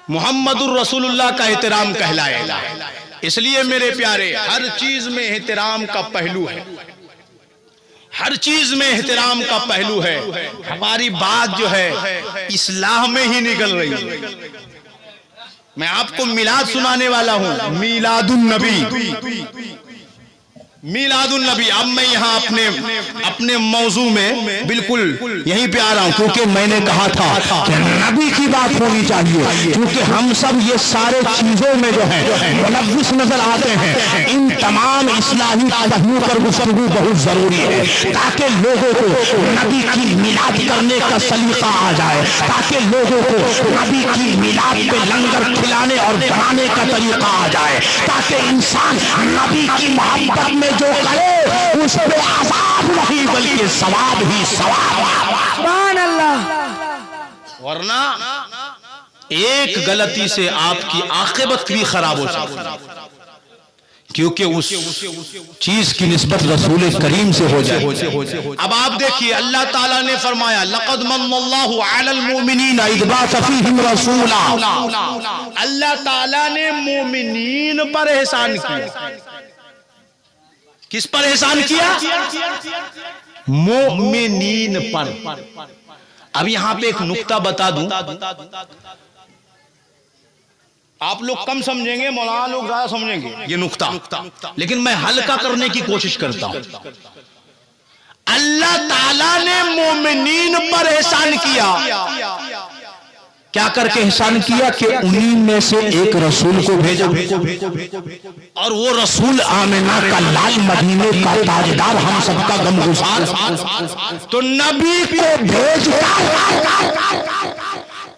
محمد الرسول اللہ کا احترام کہلائے گا۔ اس لیے میرے پیارے، ہر چیز میں احترام کا پہلو ہے، ہر چیز میں احترام کا پہلو ہے۔ ہماری بات جو ہے اصلاح میں ہی نکل رہی ہے۔ میں آپ کو میلاد سنانے والا ہوں، میلاد النبی، میلاد النبی۔ اب میں یہاں اپنے موضوع میں بالکل یہیں پہ آ رہا ہوں، کیونکہ میں نے کہا تھا کہ نبی کی بات ہونی چاہیے، کیونکہ ہم سب یہ سارے چیزوں میں جو ہے ملوث نظر آتے ہیں۔ ان تمام اصلاحی پہلوؤں پر گفتگو بہت ضروری ہے، تاکہ لوگوں کو نبی کی میلاد کرنے کا سلیقہ آ جائے، تاکہ لوگوں کو نبی کی میلاد پہ لنگر کھلانے اور بنانے کا طریقہ آ جائے، تاکہ انسان نبی کی محبت میں جو کرے اس پہ عذاب نہیں بلکہ ثواب ہی ثواب۔ سبحان اللہ۔ ورنہ ایک غلطی سے آپ کی عاقبت بھی خراب ہو سکتی ہے، کیونکہ اس چیز کی نسبت رسول کریم سے ہو جائے۔ اب آپ دیکھیے، اللہ تعالیٰ نے فرمایا لَقَدْ مَنَّ اللَّهُ عَلَى الْمُؤْمِنِينَ إِذْ بَعَثَ فِيهِمْ رَسُولًا۔ اللہ تعالیٰ نے مومنین پر احسان کیا۔ کس پر احسان کیا؟ مومنین پر۔ اب یہاں پہ ایک نکتہ بتا دوں، آپ لوگ کم سمجھیں گے، مولانا لوگ زیادہ سمجھیں گے یہ نکتہ، لیکن میں ہلکا کرنے کی کوشش کرتا ہوں۔ اللہ تعالیٰ نے مومنین پر احسان کیا، کیا کر کے احسان کیا؟ کہ انہی میں سے ایک رسول کو بھیجا، اور وہ رسول آمنہ کا لال، مدینے کا تاجدار، ہم سب کا غمگسار، تو نبی کو بھیج کر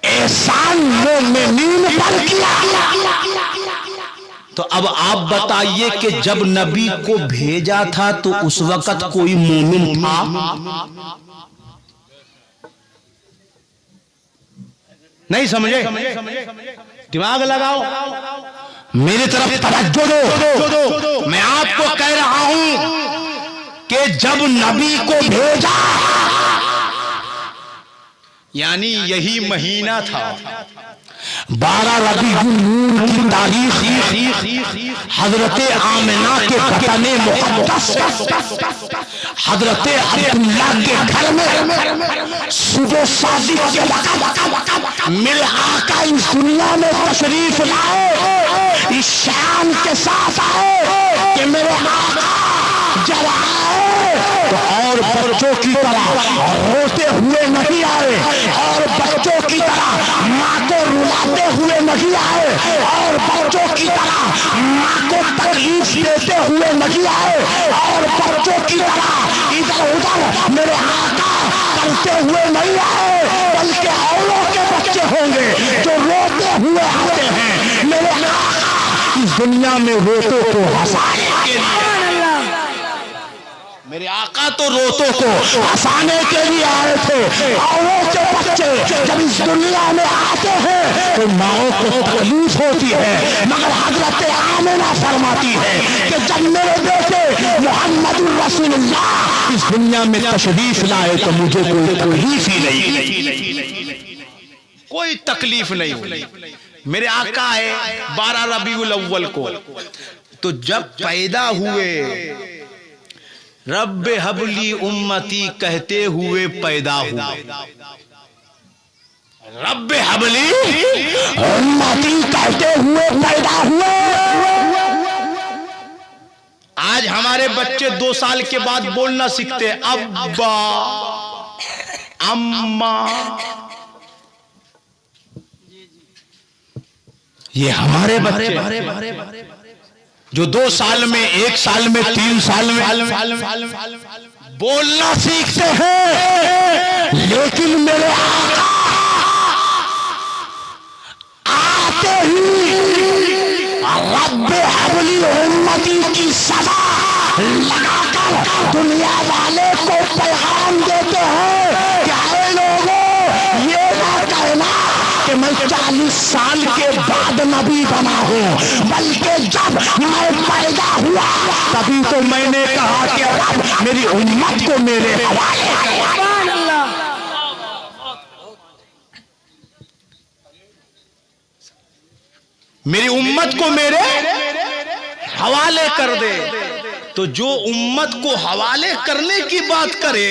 احسان مومنین پر کیا۔ تو اب آپ بتائیے کہ جب نبی کو بھیجا تھا تو اس وقت کوئی مومن تھا؟ نہیں سمجھے؟ دماغ لگاؤ، میری طرف توجہ دو۔ میں آپ کو کہہ رہا ہوں کہ جب نبی کو بھیجا، یعنی یہی مہینہ تھا 12 ربیع النور کی تاریخ، حضرت آمنہ کے وطن مقدس حضرت عبداللہ کے گھر میں صبح صادق کے وقت میرے آقا اس دنیا میں تشریف لائے، اس شان کے ساتھ آئے کہ میرے آقا جب آئے تو اور بچوں کی طرح روتے ہوئے نہیں آئے، اور بچوں کی طرح ماں کو رلاتے ہوئے نہیں آئے، اور بچوں کی طرح ماں کو تکلیف دیتے ہوئے نہیں آئے، اور بچوں کی طرح ادھر ادھر میرے آقا کرتے ہوئے نہیں آئے، بلکہ اوروں کے بچے ہوں گے جو روتے ہوئے آتے ہیں۔ میرے آقا اس دنیا میں روتوں کو ہنسانے کے لیے، میرے آقا تو روتوں کو ہنسانے کے لیے آئے تھے۔ اوروں کے بچے جب اس دنیا میں آتے ہیں تو ماؤں کو تکلیف ہوتی ہے، مگر حضرت آمنہ فرماتی ہے کہ جب میرے بیٹے محمد الرسول اللہ اس دنیا میں تشریف لائے تو مجھے کوئی تکلیف ہی نہیں، کوئی تکلیف نہیں ہوئی۔ میرے آقا ہے 12 ربیع الاول کو، تو جب پیدا ہوئے رب حبلی امتی کہتے ہوئے پیدا ہوئے، رب حبلی امتی کہتے ہوئے پیدا ہوئے۔ آج ہمارے بچے 2 سال کے بعد بولنا سیکھتے، ابا، اماں، یہ ہمارے بچے جو 2 سال میں، 1 سال میں، 3 سال میں بولنا سیکھتے ہیں، لیکن میرے آقا آتے ہی رب حبلی امتی کی صدا لگا کر دنیا والے کو پیغام دیتے ہیں کہ اے لوگوں، یہ نہ کہنا کہ میں 40 سال کے بعد نبی بنا ہوں، بلکہ جب میں پیدا ہوا تبھی تو میں نے کہا کہ رب میری امت کو میرے حوالے کر۔ میری امت کو میرے حوالے کر دے. تو جو امت کو حوالے کرنے کی بات کرے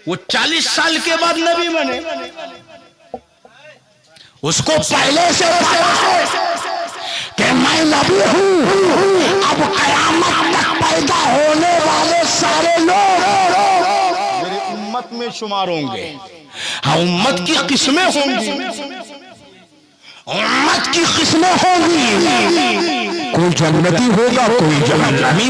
وہ 40 سال کے بعد نبی بنے. اس کو پہلے سے کہ میں نبی ہوں. اب قیامت تک پیدا ہونے والے سارے لوگ میری امت میں شمار ہوں گے. ہاں امت کی قسمیں ہوں گی, امت کی قسمیں ہوں گی. کوئی جنتی ہوگا, کوئی جہنمی.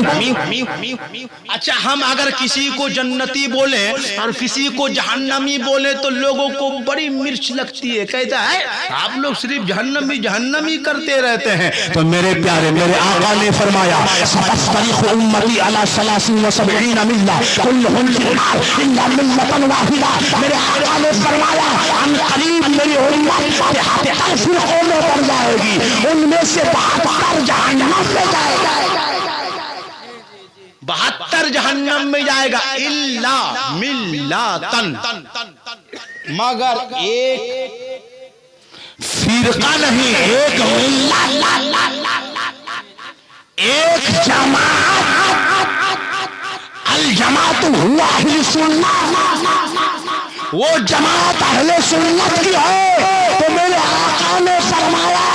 اچھا ہم اگر کسی کو جنتی بولیں اور کسی کو جہنمی بولیں تو لوگوں کو بڑی مرچ لگتی ہے. کہتا ہے آپ لوگ صرف جہنمی جہنمی کرتے رہتے ہیں. تو میرے پیارے میرے آقا نے فرمایا ستفترق امتی علی 73 ملہ کلہم فی النار الا ملۃ واحدہ. میرے آقا نے فرمایا ہم قریب میری امت 73 فرقوں میں پڑ جائے گی, ان میں سے 72 جہنم میں جائے گا, 72 جہنم میں جائے گا. الا ملتن, مگر ایک فرقہ نہیں, ایک ملت, ایک جماعت. الجماعت ہوا اہل سنت, وہ جماعت اہل سنت کی ہے. تو میرے آقا نے فرمایا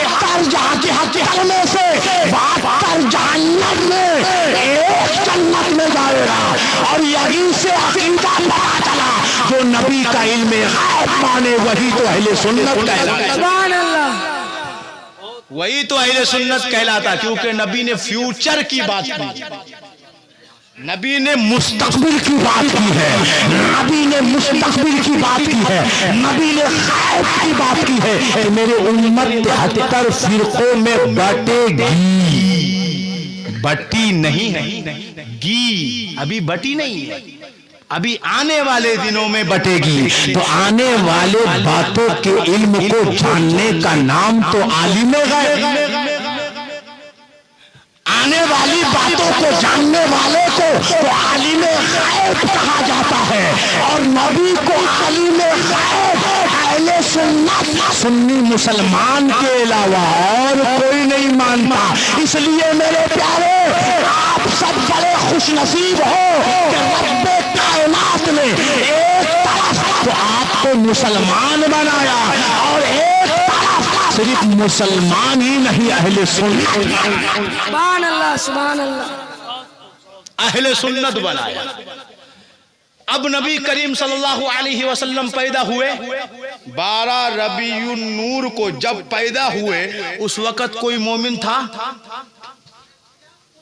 73 میں سے 72 جہنم میں, ایک جنت میں جائے گا. اور یہی سے عقیدہ پتا چلا جو نبی کا علم غیب مانے وہی تو اہل سنت کہلاتا. سبحان اللہ, وہی تو اہل سنت کہلاتا. کیونکہ نبی نے فیوچر کی بات کی, نبی نے مستقبل کی بات کی ہے, نبی نے مستقبل کی بات کی ہے, نبی نے غیب کی بات کی ہے کہ میرے امت 73 فرقوں میں بٹے گی. بٹی نہیں ہے, گی ابھی بٹی نہیں ہے, ابھی آنے والے دنوں میں بٹے گی. تو آنے والے باتوں کے علم کو جاننے کا نام تو عالم غیب. آنے والی باتوں کو جاننے والے کو تو عالم غیب کہا جاتا ہے. اور نبی کو عالم غیب اہل سنت سنی مسلمان کے علاوہ اور کوئی نہیں مانتا. اس لیے میرے پیارے آپ سب بڑے خوش نصیب ہو کہ رب کائنات نے ایک طرف تو آپ کو مسلمان بنایا اور ایک طرف صرف مسلمان ہی نہیں اہل سنت. سبحان اللہ, سبحان اللہ, اہل سنت بنایا. اب نبی کریم صلی اللہ علیہ وسلم پیدا ہوئے 12 ربیع النور کو. جب پیدا ہوئے اس وقت کوئی مومن تھا؟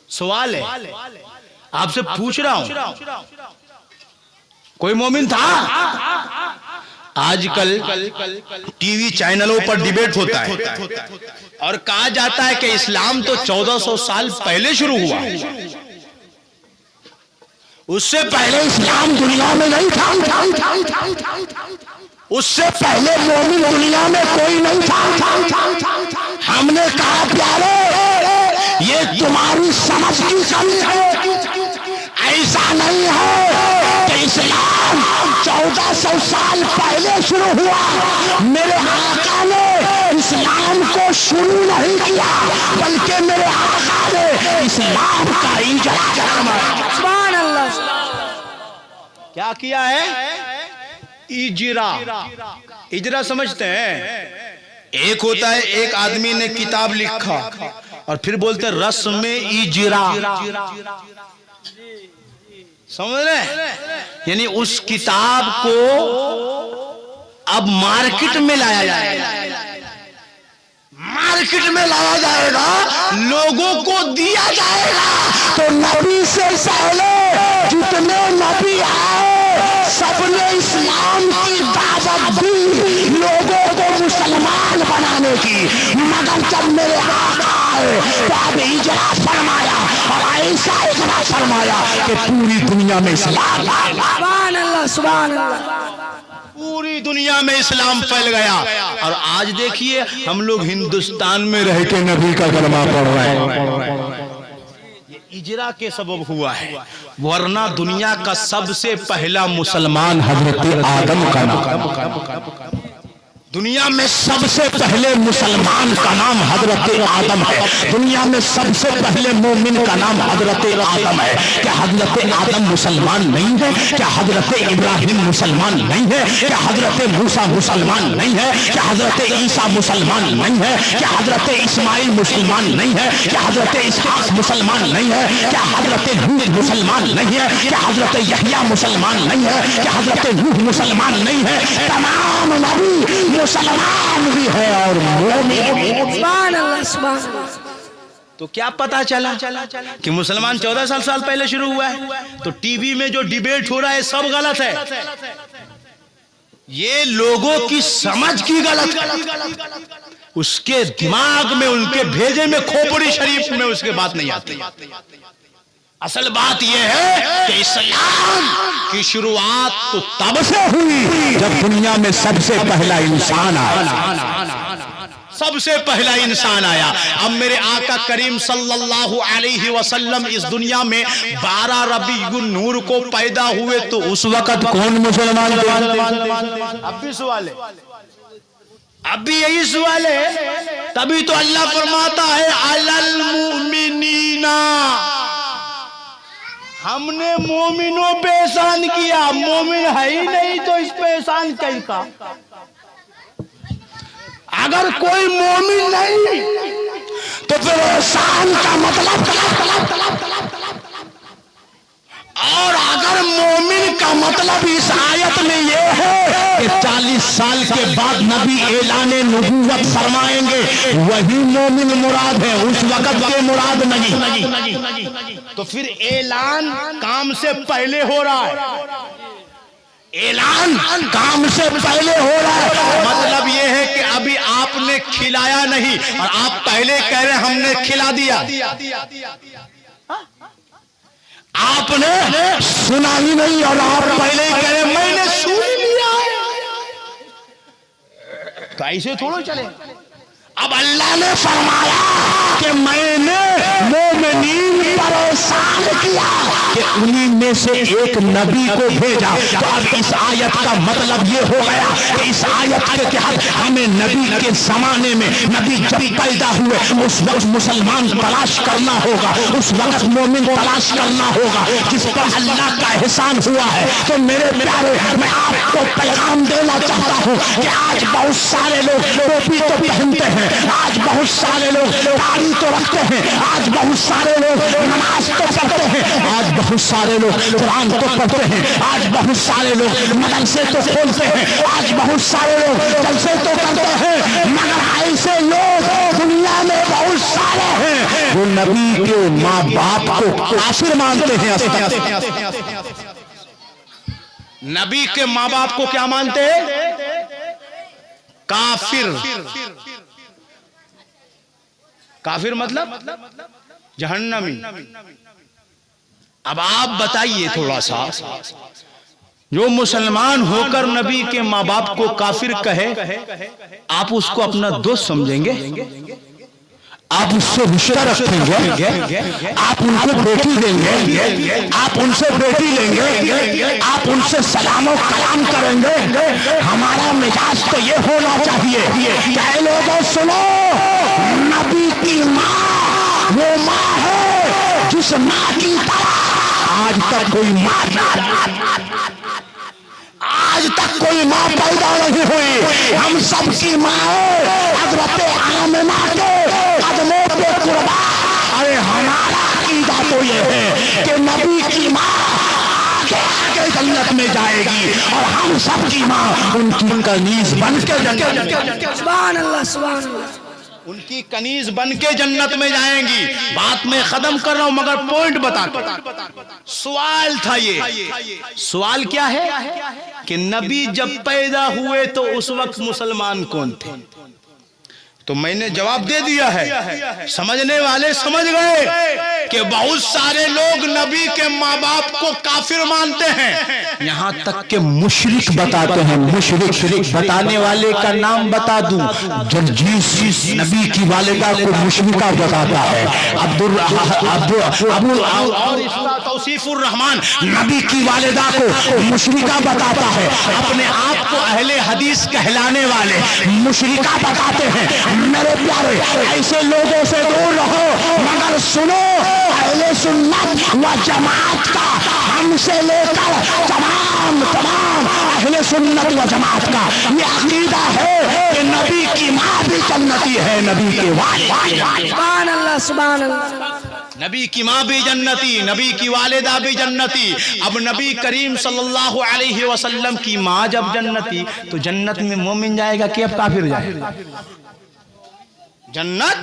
سوال ہے, آپ سے پوچھ رہا ہوں, کوئی مومن تھا؟ آج کل ٹی وی چینلوں پر ڈیبیٹ ہوتا ہے اور کہا جاتا ہے کہ اسلام تو 1400 سال پہلے شروع ہوا, اس سے پہلے اسلام دنیا میں نہیں تھا, اس سے پہلے مومن دنیا میں کوئی نہیں تھا. ہم نے کہا پیارے یہ تمہاری سمجھ کی کمی ہے, ایسا نہیں ہے کہ اسلام 1400 سال پہلے شروع ہوا. میرے آقا نے اسلام کو شروع نہیں کیا بلکہ میرے آقا نے اسلام کا اجرا. سبحان اللہ, کیا کیا ہے؟ اجرا. اجرا سمجھتے ہیں؟ ایک ہوتا ہے ایک آدمی نے کتاب لکھا اور پھر بولتے رسم اجرا. سمجھ رہے؟ یعنی اس کتاب کو اب مارکیٹ میں لایا جائے گا, مارکیٹ میں لایا جائے گا, لوگوں کو دیا جائے گا. تو نبی سے پہلے جتنے نبی آئے سب نے اسلام کی دعوت دی لوگوں کو مسلمان بنانے کی, مگر جب میرے آقا آئے تو اب اجرا فرمایا اور ایسا اجرا فرمایا کہ پوری دنیا میں اسلام. سبحان اللہ, سبحان اللہ, پوری دنیا میں اسلام پھیل گیا. اور آج دیکھیے ہم لوگ ہندوستان میں رہ کے نبی کا کلمہ پڑھ رہے ہیں. یہ اجرا کے سبب ہوا ہے, ورنہ دنیا کا سب سے پہلا مسلمان حضرت آدم کا نام. دنیا میں سب سے پہلے مسلمان کا نام حضرت آدم ہے. دنیا میں سب سے پہلے مومن کا نام حضرت آدم ہے. کیا حضرت آدم مسلمان نہیں ہے؟ کیا حضرت ابراہیم مسلمان نہیں ہے؟ کیا حضرت موسیٰ مسلمان نہیں ہے؟ کیا حضرت عیسیٰ مسلمان نہیں ہے؟ کیا حضرت اسماعیل مسلمان نہیں ہے؟ کیا حضرت اسحاق مسلمان نہیں ہے؟ کیا حضرت ہود مسلمان نہیں ہے؟ کیا حضرت یحییٰ مسلمان نہیں ہے؟ کیا حضرت نوح مسلمان نہیں ہے؟ تمام نبی مسلمان بھی ہے اور مومن. سبحان اللہ سبحان اللہ. تو کیا پتا چلا کہ مسلمان 14 سال پہلے شروع ہوا ہے؟ تو ٹی وی میں جو ڈیبیٹ ہو رہا ہے سب غلط ہے. یہ لوگوں کی سمجھ کی غلط ہے. اس کے دماغ میں، ان کے بھیجے میں، کھوپڑی شریف میں اس کے بات نہیں آتی. اصل بات یہ ہے کہ اسلام کی شروعات تو تب سے ہوئی جب دنیا میں سب سے پہلا انسان آیا. سب سے پہلا انسان آیا. اب میرے آقا کریم صلی اللہ علیہ وسلم اس دنیا میں 12 ربیع النور کو پیدا ہوئے تو اس وقت کون مسلمان تھے؟ اب بھی سوال ہے، اب بھی یہی سوال ہے. تبھی تو اللہ فرماتا ہے علی المؤمنین، ہم نے مومنوں پہ احسان کیا. مومن ہے ہی نہیں تو اس پہ احسان کہیں کا؟ اگر کوئی مومن نہیں تو پھر احسان کا مطلب، اور اگر مومن کا مطلب اس آیت میں یہ ہے کہ 40 سال کے بعد نبی اعلان نبوت فرمائیں گے، وہی مومن مراد ہے، اس وقت کے مراد نہیں. تو پھر اعلان کام سے پہلے ہو رہا ہے. اعلان کام سے پہلے ہو رہا ہے. مطلب یہ ہے کہ ابھی آپ نے کھلایا نہیں اور آپ پہلے کہہ رہے ہم نے کھلا دیا. آپ نے سنا ہی نہیں اور آپ پہلے کہہ رہے میں نے سن لیا. تو ایسے تھوڑا چلے. اب اللہ نے فرمایا کہ میں نے مومنین پر احسان کیا کہ انہی میں سے ایک نبی کو بھیجا. تو اب اس آیت کا مطلب یہ ہو گیا کہ اس آیت کے تحت ہمیں نبی کے زمانے میں، نبی جب پیدا ہوئے اس وقت مسلمان تلاش کرنا ہوگا، اس وقت مومن تلاش کرنا ہوگا جس پر اللہ کا احسان ہوا ہے. تو میرے پیارے، میں آپ کو پیغام دینا چاہتا ہوں کہ آج بہت سارے لوگ ٹوپی تو پہنتے ہیں، آج بہت سارے لوگ داڑھی تو رکھتے ہیں، آج بہت سارے لوگ نماز تو پڑھتے ہیں، آج بہت سارے لوگ قرآن تو پڑھتے ہیں، آج بہت سارے لوگ مدرسے تو کھولتے ہیں، آج بہت سارے لوگ جلسے تو کرتے ہیں. مگر ایسے لوگ دنیا میں بہت سارے ہیں جو نبی کے ماں باپ کو کافر مانتے ہیں. نبی کے ماں باپ کو کیا مانتے ہیں؟ کافر. کافر مطلب جہنمی. اب آپ بتائیے تھوڑا سا، جو مسلمان ہو کر نبی کے ماں باپ کو کافر کہے، آپ اس کو اپنا دوست سمجھیں گے؟ آپ اس سے رشتہ رکھیں گے؟ آپ ان کو بیٹی دیں گے؟ آپ ان سے بیٹی لیں گے؟ آپ ان سے سلام و کلام کریں گے؟ ہمارا مزاج تو یہ ہونا چاہیے کہ لوگوں سنو، نبی کی ماں وہ ماں ہے جس ماں کی طرح آج تک کوئی ماں پیدا نہیں ہوئی. ہم سب کی ماں ہے حضرت آمنہ کے قدموں پہ قربان. ارے ہمارا عقیدہ تو یہ ہے کہ نبی کی ماں آگے جنت میں جائے گی اور ہم سب کی ماں ان کی کنیز بن کے جنت. سبحان اللہ سبحان اللہ. ان کی کنیز بن کے جنت میں جائیں گی. بات میں ختم کر رہا ہوں مگر پوائنٹ بتا. سوال تھا یہ. سوال کیا ہے کہ نبی جب پیدا ہوئے تو اس وقت مسلمان کون تھے؟ تو میں نے جواب دے دیا ہے، سمجھنے والے سمجھ گئے کہ بہت سارے لوگ نبی کے ماں باپ کو کافر مانتے ہیں، یہاں تک کہ مشرک بتاتے ہیں۔ مشرک بتانے والے کا نام بتا دوں، جرجیس نبی کی والدہ کو مشرکہ بتاتا ہے۔ اور اس کا توصیف الرحمان نبی کی والدہ کو مشرکہ بتاتا ہے، اپنے آپ کو اہل حدیث کہلانے والے مشرکہ بتاتے ہیں۔ میرے پیارے، ایسے لوگوں سے دور رہو، مگر سنو اہل سنت و جماعت کا، ہم سے لے کر تمام اہل سنت و جماعت کا یہ عقیدہ ہے کہ نبی کی ماں بھی جنتی ہے، نبی کے والد۔ سبحان اللہ سبحان اللہ۔ نبی کی ماں بھی جنتی، نبی کی والدہ بھی جنتی۔ اب نبی کریم صلی اللہ علیہ وسلم کی ماں جب جنتی تو جنت میں مومن جائے گا کہ اب کافر جائے گا؟ جنت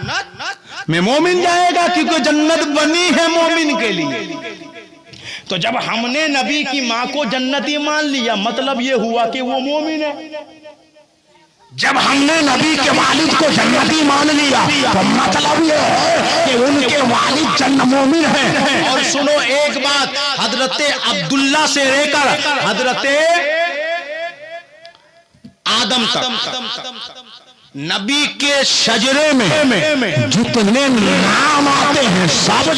میں مومن جائے گا، کیونکہ جنت بنی ہے مومن کے لیے۔ تو جب ہم نے نبی کی ماں کو جنتی مان لیا، مطلب یہ ہوا کہ وہ مومن ہے۔ جب ہم نے نبی کے والد کو جنتی مان لیا تو مطلب یہ ہے کہ ان کے والد مومن ہیں۔ اور سنو ایک بات، حضرت عبداللہ سے لے کر حضرت آدم تک نبی کے شجرے میں جتنے نام آتے ہیں سب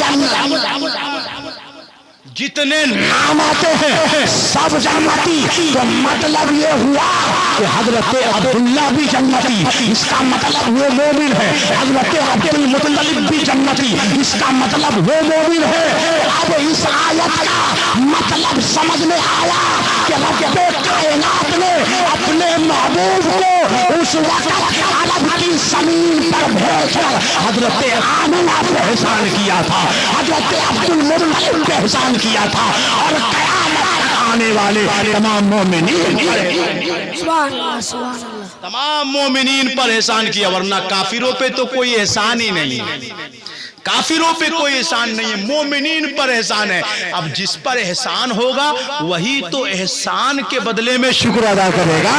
جتنے نام آتے ہیں سب جنتی۔ تو مطلب یہ ہوا کہ حضرت عبداللہ بھی جنتی، اس کا مطلب وہ مومن ہے۔ حضرت عبد المطلب بھی جنتی، اس کا مطلب وہ مومن ہے۔ اب اس آیت کا مطلب سمجھ میں آیا کہ رب کائنات نے اپنے محبوب کو اس وقت عرب کی زمین پر بھیج کر حضرت آمنہ پہ احسان کیا تھا، حضرت عبد المطلب پہ احسان کیا تھا، اور قیامت تک آنے والے تمام مومنین سبحان اللہ سبحان اللہ۔ تمام مومنین پر احسان کیا، ورنہ کافروں پہ تو کوئی احسان ہی نہیں ہے۔ کافروں پہ کوئی احسان نہیں ہے، مومنین پر احسان ہے۔ اب جس پر احسان ہوگا وہی تو احسان کے بدلے میں شکر ادا کرے گا۔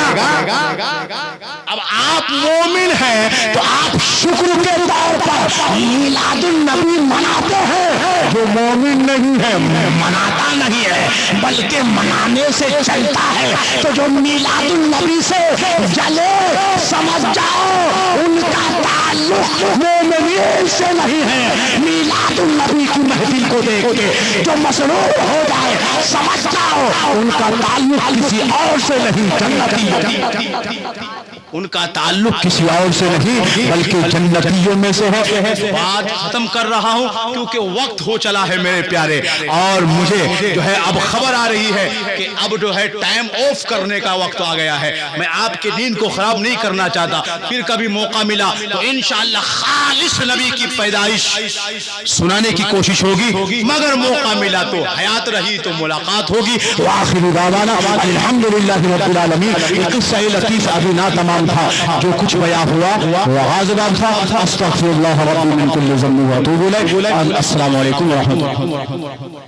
اب آپ مومن ہیں تو آپ شکر کے طور پر میلاد النبی مناتے ہیں، جو مومن نہیں ہے مناتا نہیں ہے بلکہ منانے سے چلتا ہے۔ تو جو میلاد النبی سے جلے سمجھ جاؤ ان کا تعلق مومنین سے نہیں ہے۔ میلاد النبی کی محفل کو دیکھ کے جو مسرور ہو جائے سمجھ جاؤ ان کا تعلق کسی اور سے نہیں، جنتی ان کا تعلق کسی اور سے نہیں بلکہ جنتیوں میں سے ہے۔ بات ختم کر رہا ہوں کیونکہ وقت ہو چلا ہے میرے پیارے، اور مجھے جو ہے اب خبر آ رہی ہے کہ اب جو ہے ٹائم آف کرنے کا وقت آ گیا ہے۔ میں آپ کے دین کو خراب نہیں کرنا چاہتا، پھر کبھی موقع ملا تو انشاءاللہ خالص نبی کی پیدائش سنانے کی کوشش ہوگی، مگر موقع ملا تو حیات رہی تو ملاقات ہوگی۔ وآخر دعوانا الحمدللہ رب العالمین۔ یہ قصہ لطیف ابھی نہ تمام تھا، جو کچھ بیان ہوا وہ غازبان تھا۔ استغفر اللہ ربی من کل ذنب و اتوب الیہ۔ السلام علیکم ورحمۃ اللہ۔